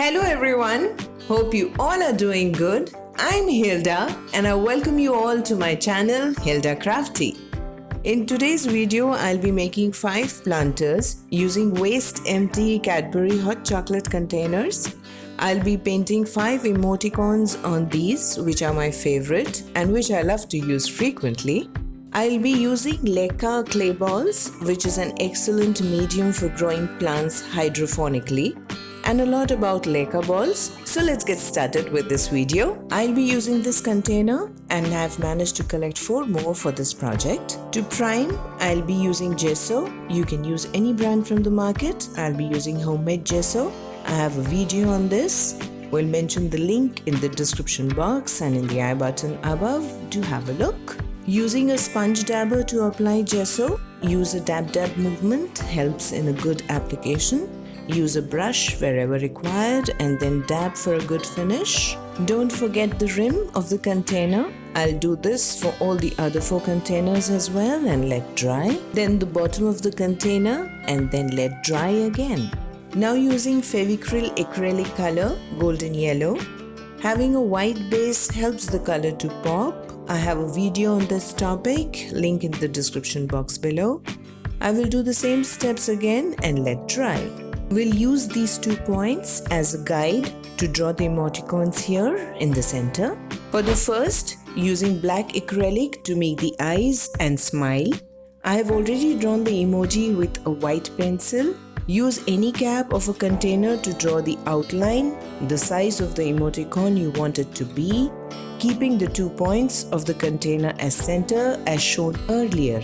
Hello everyone, hope you all are doing good. I'm Hilda and I welcome you all to my channel HILDACRAFTY. In today's video, I'll be making 5 planters using waste empty Cadbury hot chocolate containers. I'll be painting 5 emoticons on these, which are my favorite and which I love to use frequently. I'll be using Leca clay balls, which is an excellent medium for growing plants hydrophonically, and a lot about Leca balls. So let's get started with this video. I'll be using this container and have managed to collect 4 more for this project. To prime, I'll be using Gesso. You can use any brand from the market. I'll be using homemade Gesso. I have a video on this. We'll mention the link in the description box and in the I button above. Do have a look. Using a sponge dabber to apply Gesso, use a dab movement, helps in a good application. Use a brush wherever required and then dab for a good finish. Don't forget the rim of the container. I'll do this for all the other 4 containers as well and let dry. Then the bottom of the container and then let dry again. Now using Fevicryl acrylic color, golden yellow. Having a white base helps the color to pop. I have a video on this topic, link in the description box below. I will do the same steps again and let dry. We'll use these 2 points as a guide to draw the emoticons here in the center. For the first, using black acrylic to make the eyes and smile. I have already drawn the emoji with a white pencil. Use any cap of a container to draw the outline, the size of the emoticon you want it to be, keeping the 2 points of the container as center as shown earlier.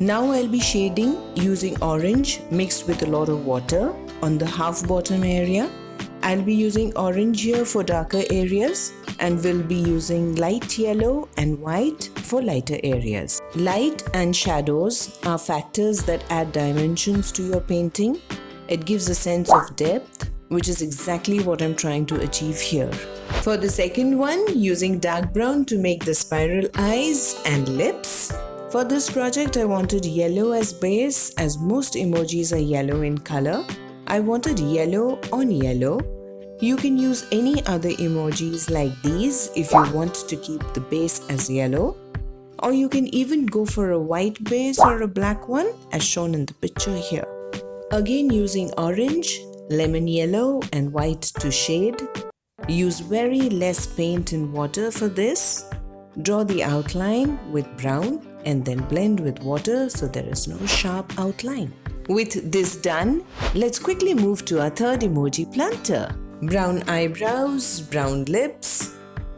Now I'll be shading using orange mixed with a lot of water on the half bottom area. I'll be using orange here for darker areas and will be using light yellow and white for lighter areas. Light and shadows are factors that add dimensions to your painting. It gives a sense of depth, which is exactly what I'm trying to achieve here. For the second one, using dark brown to make the spiral eyes and lips. For this project, I wanted yellow as base, as most emojis are yellow in color. I wanted yellow on yellow. You can use any other emojis like these if you want to keep the base as yellow. Or you can even go for a white base or a black one as shown in the picture here. Again using orange, lemon yellow and white to shade. Use very less paint and water for this. Draw the outline with brown and then blend with water so there is no sharp outline. With this done, let's quickly move to our third emoji planter. Brown eyebrows, brown lips.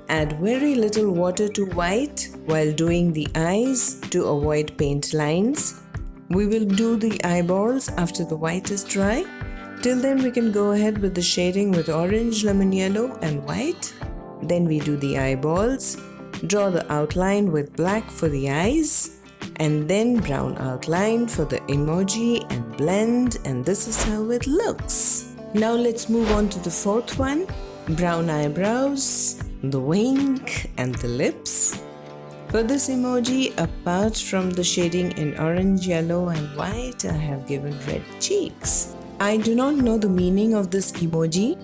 Add very little water to white while doing the eyes to avoid paint lines. We will do the eyeballs after the white is dry. Till then we can go ahead with the shading with orange, lemon yellow and white. Then we do the eyeballs. Draw the outline with black for the eyes. And then brown outline for the emoji and blend, and this is how it looks. Now let's move on to the fourth one. Brown eyebrows, the wink and the lips. For this emoji, apart from the shading in orange, yellow and white, I have given red cheeks. I do not know the meaning of this emoji.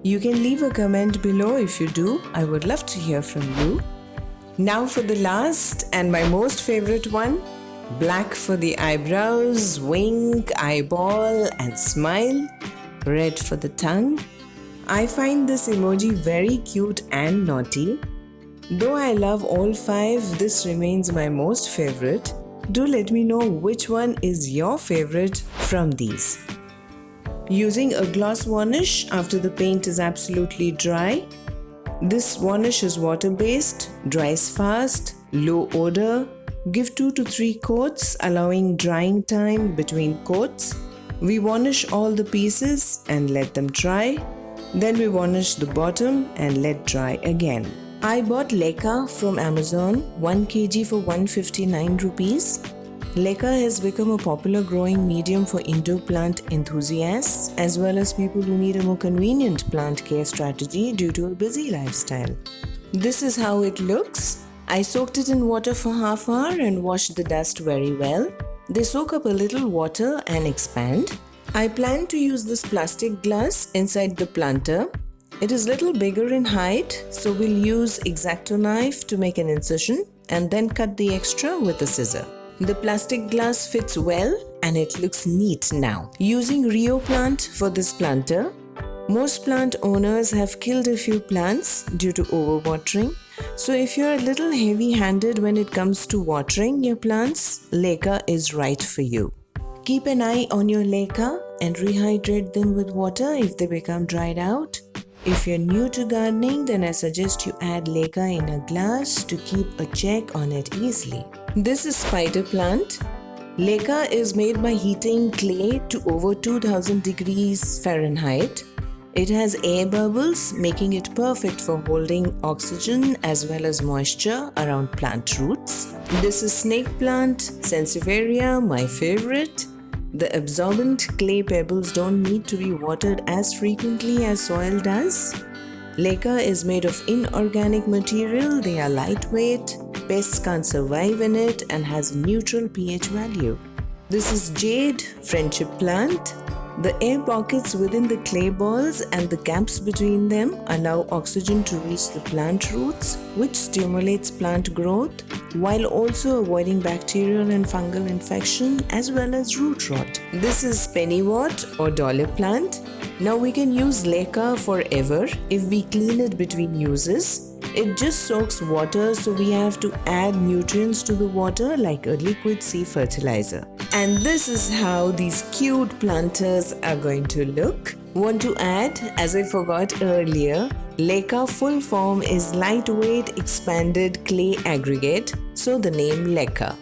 You can leave a comment below if you do. I would love to hear from you. Now for the last and my most favorite one, black for the eyebrows, wink, eyeball and smile, red for the tongue. I find this emoji very cute and naughty. Though I love all 5, this remains my most favorite. Do let me know which one is your favorite from these. Using a gloss varnish after the paint is absolutely dry. This varnish is water-based, dries fast, low odor. Give 2 to 3 coats, allowing drying time between coats. We varnish all the pieces and let them dry. Then we varnish the bottom and let dry again. I bought Leca from Amazon, 1 kg for 159 rupees. Leca has become a popular growing medium for indoor plant enthusiasts as well as people who need a more convenient plant care strategy due to a busy lifestyle. This is how it looks. I soaked it in water for half an hour and washed the dust very well. They soak up a little water and expand. I plan to use this plastic glass inside the planter. It is little bigger in height, so we'll use Exacto knife to make an incision and then cut the extra with a scissor. The plastic glass fits well and it looks neat now. Using Rio plant for this planter, most plant owners have killed a few plants due to overwatering. So if you're a little heavy-handed when it comes to watering your plants, Leca is right for you. Keep an eye on your Leca and rehydrate them with water if they become dried out. If you're new to gardening, then I suggest you add Leca in a glass to keep a check on it easily. This is spider plant. Leca is made by heating clay to over 2000 degrees Fahrenheit. It has air bubbles, making it perfect for holding oxygen as well as moisture around plant roots. This is snake plant, Sansevieria, my favorite. The absorbent clay pebbles don't need to be watered as frequently as soil does. Leca is made of inorganic material, they are lightweight, pests can't survive in it and has a neutral pH value. This is jade, friendship plant. The air pockets within the clay balls and the gaps between them allow oxygen to reach the plant roots, which stimulates plant growth while also avoiding bacterial and fungal infection as well as root rot. This is pennywort or dollar plant. Now we can use Leca forever if we clean it between uses. It just soaks water, so we have to add nutrients to the water like a liquid sea fertilizer. And this is how these cute planters are going to look. Want to add, as I forgot earlier, Leca full form is lightweight expanded clay aggregate, so the name Leca.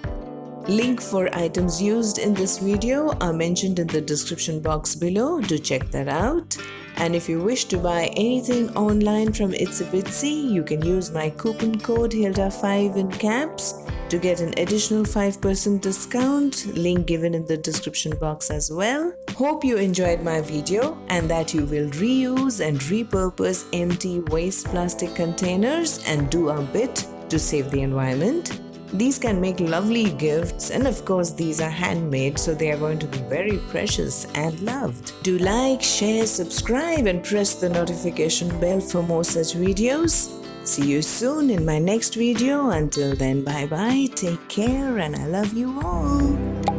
Link for items used in this video are mentioned in the description box below. Do check that out. And if you wish to buy anything online from Itsy Bitsy, you can use my coupon code HILDA5 in caps to get an additional 5% discount, link given in the description box as well. Hope you enjoyed my video and that you will reuse and repurpose empty waste plastic containers and do our bit to save the environment. These can make lovely gifts, and of course these are handmade, so they are going to be very precious and loved. Do like, share, subscribe and press the notification bell for more such videos. See you soon in my next video. Until then, bye bye, take care and I love you all.